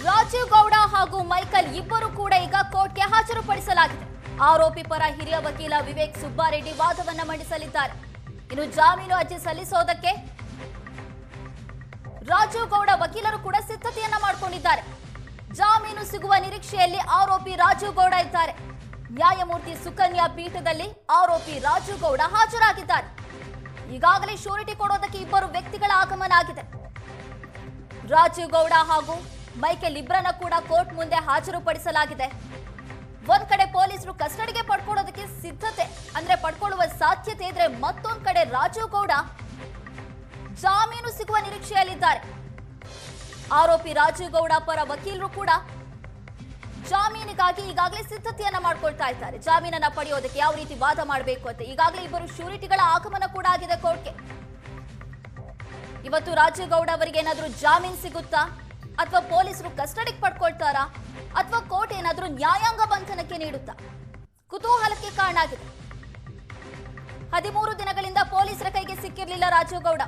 ರಾಜೀವ್ ಗೌಡ ಹಾಗೂ ಮೈಕಲ್ ಇಬ್ಬರು ಕೂಡ ಈಗ ಕೋರ್ಟ್ಗೆ ಹಾಜರುಪಡಿಸಲಾಗಿದೆ. ಆರೋಪಿ ಪರ ಹಿರಿಯ ವಕೀಲ ವಿವೇಕ್ ಸುಬ್ಬಾರೆಡ್ಡಿ ವಾದವನ್ನ ಮಂಡಿಸಲಿದ್ದಾರೆ. ಇನ್ನು ಜಾಮೀನು ಅರ್ಜಿ ಸಲ್ಲಿಸೋದಕ್ಕೆ ರಾಜೀವ್ ಗೌಡ ವಕೀಲರು ಕೂಡ ಸಿದ್ಧತೆಯನ್ನ ಮಾಡಿಕೊಂಡಿದ್ದಾರೆ. ಜಾಮೀನು ಸಿಗುವ ನಿರೀಕ್ಷೆಯಲ್ಲಿ ಆರೋಪಿ ರಾಜೀವ್ ಗೌಡ ಇದ್ದಾರೆ. ನ್ಯಾಯಮೂರ್ತಿ ಸುಕನ್ಯಾ ಪೀಠದಲ್ಲಿ ಆರೋಪಿ ರಾಜೀವ್ ಗೌಡ ಹಾಜರಾಗಿದ್ದಾರೆ. ಈಗಾಗಲೇ ಶ್ಯೂರಿಟಿ ಕೊಡೋದಕ್ಕೆ ಇಬ್ಬರು ವ್ಯಕ್ತಿಗಳ ಆಗಮನ ಆಗಿದೆ. ರಾಜೀವ್ ಗೌಡ ಹಾಗೂ ಮೈಕೇಲ್ ಇಬ್ಬರನ್ನ ಕೂಡ ಕೋರ್ಟ್ ಮುಂದೆ ಹಾಜರುಪಡಿಸಲಾಗಿದೆ. ಒಂದ್ ಕಡೆ ಪೊಲೀಸರು ಕಸ್ಟಡಿಗೆ ಪಡ್ಕೊಳ್ಳೋದಕ್ಕೆ ಸಿದ್ಧತೆ ಅಂದ್ರೆ ಪಡ್ಕೊಳ್ಳುವ ಸಾಧ್ಯತೆ ಇದ್ರೆ, ಮತ್ತೊಂದ್ ಕಡೆ ರಾಜೀವ್ ಗೌಡ ಜಾಮೀನು ಸಿಗುವ ನಿರೀಕ್ಷೆಯಲ್ಲಿದ್ದಾರೆ. ಆರೋಪಿ ರಾಜೀವ್ ಗೌಡ ಪರ ವಕೀಲರು ಕೂಡ ಜಾಮೀನಿಗಾಗಿ ಈಗಾಗಲೇ ಸಿದ್ಧತೆಯನ್ನ ಮಾಡ್ಕೊಳ್ತಾ ಇದ್ದಾರೆ. ಜಾಮೀನನ್ನ ಪಡೆಯೋದಕ್ಕೆ ಯಾವ ರೀತಿ ವಾದ ಮಾಡಬೇಕು ಅಂತ ಈಗಾಗಲೇ ಇಬ್ಬರು ಶ್ಯೂರಿಟಿಗಳ ಆಗಮನ ಕೂಡ ಆಗಿದೆ ಕೋರ್ಟ್ಗೆ. ಇವತ್ತು ರಾಜೀವ್ ಗೌಡ ಅವರಿಗೆ ಏನಾದ್ರೂ ಜಾಮೀನು ಸಿಗುತ್ತಾ, ಅಥವಾ ಪೊಲೀಸರು ಕಸ್ಟಡಿಗೆ ಪಡ್ಕೊಳ್ತಾರಾ, ಅಥವಾ ಕೋರ್ಟ್ ಏನಾದ್ರೂ ನ್ಯಾಯಾಂಗ ಬಂಧನಕ್ಕೆ ನೀಡುತ್ತಾ? ಕುತೂಹಲಕ್ಕೆ ಕಾರಣ ಆಗಿದೆ. 13 ದಿನಗಳಿಂದ ಪೊಲೀಸರ ಕೈಗೆ ಸಿಕ್ಕಿರಲಿಲ್ಲ ರಾಜೀವ್ ಗೌಡ.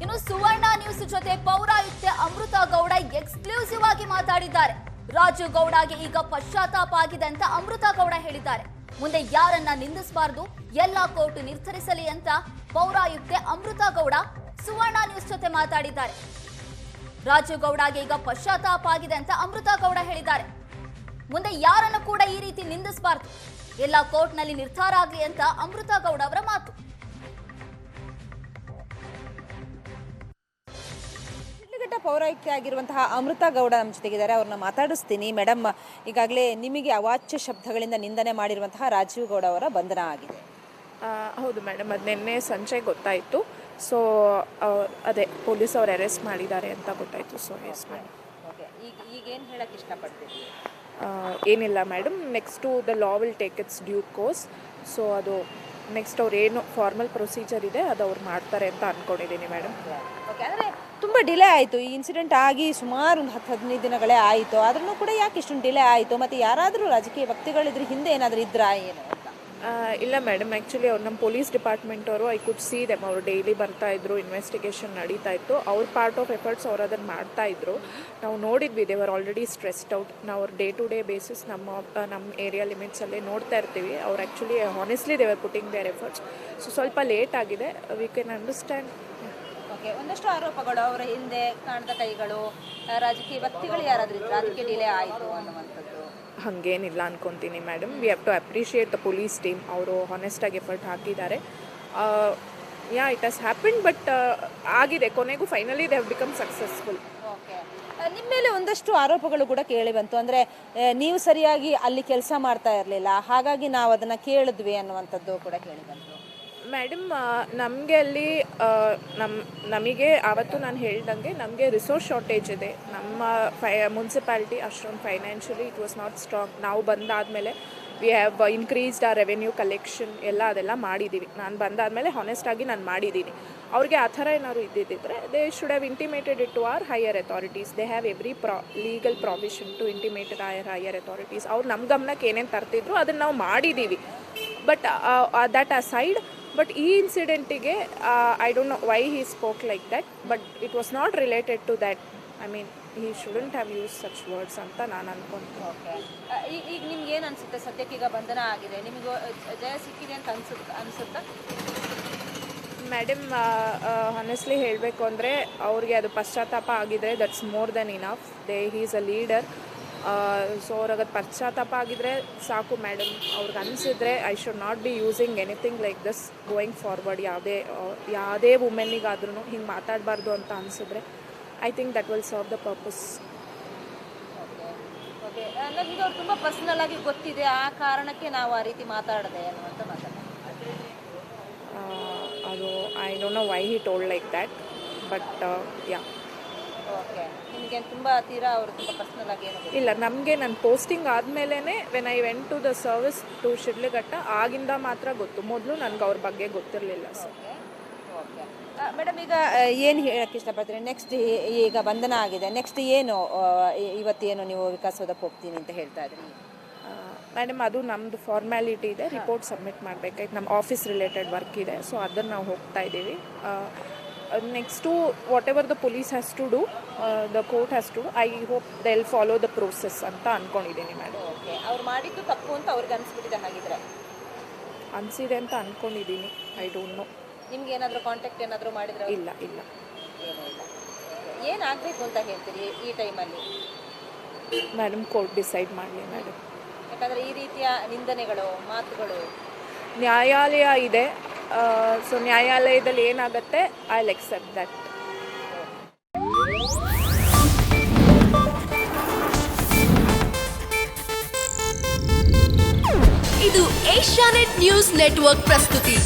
ಇನ್ನು ಸುವರ್ಣ ನ್ಯೂಸ್ ಜೊತೆ ಪೌರಾಯುಕ್ತೆ ಅಮೃತ ಗೌಡ ಎಕ್ಸ್ಕ್ಲೂಸಿವ್ ಆಗಿ ಮಾತಾಡಿದ್ದಾರೆ. ರಾಜೀವ್ ಗೌಡಗೆ ಈಗ ಪಶ್ಚಾತ್ತಾಪ ಆಗಿದೆ ಅಂತ ಅಮೃತ ಗೌಡ ಹೇಳಿದ್ದಾರೆ. ಮುಂದೆ ಯಾರನ್ನ ನಿಂದಿಸಬಾರದು, ಎಲ್ಲ ಕೋರ್ಟ್ ನಿರ್ಧರಿಸಲಿ ಅಂತ ಪೌರಾಯುಕ್ತೆ ಅಮೃತ ಗೌಡ ಸುವರ್ಣ ನ್ಯೂಸ್ ಜೊತೆ ಮಾತಾಡಿದ್ದಾರೆ. ರಾಜೀವ್ ಗೌಡಗೆ ಈಗ ಪಶ್ಚಾತ್ತಾಪ ಆಗಿದೆ ಅಂತ ಅಮೃತ ಗೌಡ ಹೇಳಿದ್ದಾರೆ. ಮುಂದೆ ಯಾರನ್ನು ಕೂಡ ಈ ರೀತಿ ನಿಂದಿಸಬಾರದು, ಎಲ್ಲ ಕೋರ್ಟ್ನಲ್ಲಿ ನಿರ್ಧಾರ ಆಗಲಿ ಅಂತ ಅಮೃತ ಗೌಡ ಅವರ ಮಾತು. ಪೌರಾಯುಕ್ತೆ ಆಗಿರುವಂತಹ ಅಮೃತ ಗೌಡ ನಮ್ಮ ಜೊತೆಗಿದ್ದಾರೆ. ಅವ್ರನ್ನ ಮಾತಾಡಿಸ್ತೀನಿ. ಮೇಡಮ್, ಈಗಾಗಲೇ ನಿಮಗೆ ಅವಾಚ್ಯ ಶಬ್ದಗಳಿಂದ ನಿಂದನೆ ಮಾಡಿರುವಂತಹ ರಾಜೀವ್ ಗೌಡ ಅವರ ಬಂಧನ ಆಗಿದೆ. ಹೌದು ಮೇಡಮ್, ಅದು ನಿನ್ನೆ ಸಂಜೆ ಗೊತ್ತಾಯಿತು. ಸೊ ಅದೇ ಪೊಲೀಸ್ ಅವ್ರು ಅರೆಸ್ಟ್ ಮಾಡಿದ್ದಾರೆ ಅಂತ ಗೊತ್ತಾಯಿತು. So yes madam. ಓಕೆ, ಈಗೇನು ಹೇಳಕ್ಕೆ ಇಷ್ಟಪಡ್ತೀವಿ? ಏನಿಲ್ಲ madam, next the law will take its due course. So ಅದು ನೆಕ್ಸ್ಟ್ ಅವ್ರು ಏನು ಫಾರ್ಮಲ್ ಪ್ರೊಸೀಜರ್ ಇದೆ ಅದು ಅವ್ರು ಮಾಡ್ತಾರೆ ಅಂತ ಅಂದ್ಕೊಂಡಿದ್ದೀನಿ ಮೇಡಮ್. ಓಕೆ, ಅಂದರೆ ತುಂಬ ಡಿಲೇ ಆಯಿತು. ಈ ಇನ್ಸಿಡೆಂಟ್ ಆಗಿ ಸುಮಾರು ಒಂದು 10-15 ದಿನಗಳೇ ಆಯಿತು. ಆದ್ರೂ ಕೂಡ ಯಾಕೆ ಇಷ್ಟೊಂದು ಡಿಲೇ ಆಯಿತು? ಮತ್ತು ಯಾರಾದರೂ ರಾಜಕೀಯ ವ್ಯಕ್ತಿಗಳಿದ್ರ ಹಿಂದೆ ಏನಾದರೂ ಇದ್ರಾ ಏನು ಅಂತ? ಇಲ್ಲ ಮೇಡಮ್, ಆ್ಯಕ್ಚುಲಿ ಅವ್ರು ನಮ್ಮ ಪೊಲೀಸ್ ಡಿಪಾರ್ಟ್ಮೆಂಟ್ ಅವರು ಐ ಕುಡ್ ಸಿ ದೆಮ್. ಅವರು ಡೈಲಿ ಬರ್ತಾಯಿದ್ರು, ಇನ್ವೆಸ್ಟಿಗೇಷನ್ ನಡೀತಾ ಇತ್ತು. ಅವ್ರ ಪಾರ್ಟ್ ಆಫ್ ಎಫರ್ಟ್ಸ್ ಅವ್ರು ಅದನ್ನು ಮಾಡ್ತಾಯಿದ್ರು. ನಾವು ನೋಡಿದ್ವಿ, ದೇವರ್ ಆಲ್ರೆಡಿ ಸ್ಟ್ರೆಸ್ಡ್ ಔಟ್. ನಾವು ಅವ್ರ ಡೇ ಟು ಡೇ ಬೇಸಿಸ್ ನಮ್ಮ ಏರಿಯಾ ಲಿಮಿಟ್ಸಲ್ಲೇ ನೋಡ್ತಾ ಇರ್ತೀವಿ. ಅವ್ರು ಆ್ಯಕ್ಚುಲಿ ಹಾನೆಸ್ಟ್ಲಿ ದೇವರ್ ಪುಟ್ಟಿಂಗ್ ದೇರ್ ಎಫರ್ಟ್ಸ್. ಸೊ ಸ್ವಲ್ಪ ಲೇಟ್ ಆಗಿದೆ, ವಿ ಕ್ಯಾನ್ ಅಂಡರ್ಸ್ಟ್ಯಾಂಡ್. ಓಕೆ, ಒಂದಷ್ಟು ಆರೋಪಗಳು, ಅವರ ಹಿಂದೆ ಕಾಣದ ಕೈಗಳು, ರಾಜಕೀಯ ವ್ಯಕ್ತಿಗಳು ಯಾರಾದರೂ ಇದ್ರು, ಅದಕ್ಕೆ ಡಿಲೇ ಆಯಿತು ಅನ್ನುವಂಥದ್ದು ಹಾಗೇನಿಲ್ಲ ಅನ್ಕೊತೀನಿ madam. We have to appreciate the police team. ಅವರು ಹಾನೆಸ್ಟಾಗಿ ಎಫರ್ಟ್ ಹಾಕಿದ್ದಾರೆ. Yeah, it has happen, but ಆಗಿದೆ. ಕೊನೆಗೂ finally they have become successful. Okay, ನಿಮ್ಮ ಮೇಲೆ ಒಂದಷ್ಟು ಆರೋಪಗಳು ಕೂಡ ಕೇಳಿ ಬಂತು. ಅಂದರೆ ನೀವು ಸರಿಯಾಗಿ ಅಲ್ಲಿ ಕೆಲಸ ಮಾಡ್ತಾ ಇರಲಿಲ್ಲ, ಹಾಗಾಗಿ ನಾವು ಅದನ್ನು ಕೇಳಿದ್ವಿ ಅನ್ನುವಂಥದ್ದು ಕೂಡ ಕೇಳಿ ಬಂತು. ಮೇಡಮ್, ನಮಗೆ ಅಲ್ಲಿ ನಮಗೆ ಆವತ್ತು ನಾನು ಹೇಳ್ದಂಗೆ ನಮಗೆ ರಿಸೋರ್ಸ್ ಶಾರ್ಟೇಜ್ ಇದೆ. ನಮ್ಮ ಮುನ್ಸಿಪಾಲಿಟಿ ಅಷ್ಟೊಂದು financially it was not strong. ನಾವು ಬಂದಾದಮೇಲೆ ವಿ ಹ್ಯಾವ್ ಇನ್ಕ್ರೀಸ್ಡ್ ಆ ರೆವೆನ್ಯೂ ಕಲೆಕ್ಷನ್ ಅದೆಲ್ಲ ಮಾಡಿದ್ದೀವಿ. ನಾನು ಬಂದಾದಮೇಲೆ ಹಾನೆಸ್ಟಾಗಿ ನಾನು ಮಾಡಿದ್ದೀನಿ. ಅವ್ರಿಗೆ ಆ ಥರ ಏನಾದ್ರು ಇದ್ದಿದ್ದರೆ they should have intimated it to our higher authorities. They have every legal provision to intimated higher authorities. ಅವ್ರು ನಮ್ಮ ಗಮನಕ್ಕೆ ಏನೇನು ತರ್ತಿದ್ರು ಅದನ್ನು ನಾವು ಮಾಡಿದ್ದೀವಿ. ಬಟ್ ದಟ್ ಅಸೈಡ್, ಬಟ್ ಈ ಇನ್ಸಿಡೆಂಟಿಗೆ I don't know why he spoke like that, but it was not related to that. I mean he shouldn't have use such words ಅಂತ ನಾನು ಅನ್ಕೊಂತೀನಿ. ಓಕೆ, ಈಗ ನಿಮ್ಗೆ ಏನು ಅನಿಸುತ್ತೆ? ಸದ್ಯಕ್ಕೆ ಈಗ ಬಂಧನ ಆಗಿದೆ, ನಿಮಗೂ ಜಯ ಸಿಕ್ಕಿದೆ ಅಂತ ಅನಿಸುತ್ತಾ? ಮೇಡಮ್, ಹಾನೆಸ್ಟ್ಲಿ ಹೇಳಬೇಕು ಅಂದರೆ ಅವ್ರಿಗೆ ಅದು ಪಶ್ಚಾತ್ತಾಪ ಆಗಿದ್ರೆ that's more than enough. He is a leader. So ಅವ್ರಿಗೆ ಅದು ಪಶ್ಚಾತ್ತಾಪ ಆಗಿದ್ರೆ ಸಾಕು ಮೇಡಮ್. ಅವ್ರಿಗೆ ಅನಿಸಿದ್ರೆ I should not be using anything like this going forward. ಯಾವುದೇ ವುಮೆನ್ನಿಗಾದ್ರೂ ಹಿಂಗೆ ಮಾತಾಡಬಾರ್ದು ಅಂತ ಅನಿಸಿದ್ರೆ I think that will serve the purpose. Okay, ನನಗೆ ಅವ್ರು ತುಂಬ ಪರ್ಸ್ನಲ್ ಆಗಿ ಗೊತ್ತಿದೆ, ಆ ಕಾರಣಕ್ಕೆ ನಾವು ಆ ರೀತಿ ಮಾತಾಡಿದೆ ಅನ್ನುವಂಥ ಮಾತಾಡ. ಅದು I don't know why he told like that, but yeah. Okay, ನಿಮಗೆ ತುಂಬ ತೀರಾ ಅವರು ತುಂಬ ಪರ್ಸ್ನಲ್ ಆಗಿ ಏನು ಇಲ್ಲ, ನಮಗೆ ನನ್ನ ಪೋಸ್ಟಿಂಗ್ ಆದಮೇಲೆ when I went to the service to Shidlaghatta ಆಗಿಂದ ಮಾತ್ರ ಗೊತ್ತು. ಮೊದಲು ನನಗೆ ಅವ್ರ ಬಗ್ಗೆ ಗೊತ್ತಿರಲಿಲ್ಲ ಸರ್. ಓಕೆ ಮೇಡಮ್, ಈಗ ಏನು ಹೇಳಕ್ಕೆ ಇಷ್ಟಪಡ್ತೀನಿ? ನೆಕ್ಸ್ಟ್ ಈಗ ಬಂಧನ ಆಗಿದೆ, ನೆಕ್ಸ್ಟ್ ಏನು ಇವತ್ತೇನು ನೀವು ವಿಕಾಸಸೌಧಕ್ಕೆ ಹೋಗ್ತೀನಿ ಅಂತ ಹೇಳ್ತಾ ಇದ್ರಿ? ಮೇಡಮ್ ಅದು ನಮ್ಮದು ಫಾರ್ಮ್ಯಾಲಿಟಿ ಇದೆ, ರಿಪೋರ್ಟ್ ಸಬ್ಮಿಟ್ ಮಾಡಬೇಕಾಯ್ತು, ನಮ್ಮ ಆಫೀಸ್ ರಿಲೇಟೆಡ್ ವರ್ಕ್ ಇದೆ, ಸೊ ಅದನ್ನು ನಾವು ಹೋಗ್ತಾ ಇದ್ದೀವಿ. Next what ever the police has to do, the court has to, I hope they will follow the process ಅಂತ ಅಂದ್ಕೊಂಡಿದ್ದೀನಿ ಮೇಡಮ್. ಓಕೆ, ಅವ್ರು ಮಾಡಿದ್ದು ತಪ್ಪು ಅಂತ ಅವ್ರಿಗೆ ಅನಿಸ್ಬಿಟ್ಟಿದೆ ಹಾಗಿದ್ರೆ? ಅನಿಸಿದೆ ಅಂತ ಅಂದ್ಕೊಂಡಿದ್ದೀನಿ, ಐ ಡೋಂಟ್ ನೋ. ನಿಮ್ಗೆ ಏನಾದರೂ ಕಾಂಟ್ಯಾಕ್ಟ್ ಏನಾದರೂ ಮಾಡಿದ್ರೆ? ಇಲ್ಲ ಇಲ್ಲ. ಏನೂ ಇಲ್ಲ. ಏನಾಗಬೇಕು ಅಂತ ಹೇಳ್ತೀರಿ ಈ ಟೈಮಲ್ಲಿ? ಮೇಡಮ್ ಕೋರ್ಟ್ ಡಿಸೈಡ್ ಮಾಡಲಿ ಮೇಡಮ್. ಯಾಕಂದರೆ ಈ ರೀತಿಯ ನಿಂದನೆಗಳು, ಮಾತುಗಳು ನ್ಯಾಯಾಲಯ ಇದೆ, ಸೊ ನ್ಯಾಯಾಲಯದಲ್ಲಿ ಏನಾಗುತ್ತೆ ಐ ವಿಲ್ ಎಕ್ಸೆಪ್ಟ್ ದಟ್. ಇದು ಏಷ್ಯಾನೆಟ್ ನ್ಯೂಸ್ ನೆಟ್ವರ್ಕ್ ಪ್ರಸ್ತುತಿ.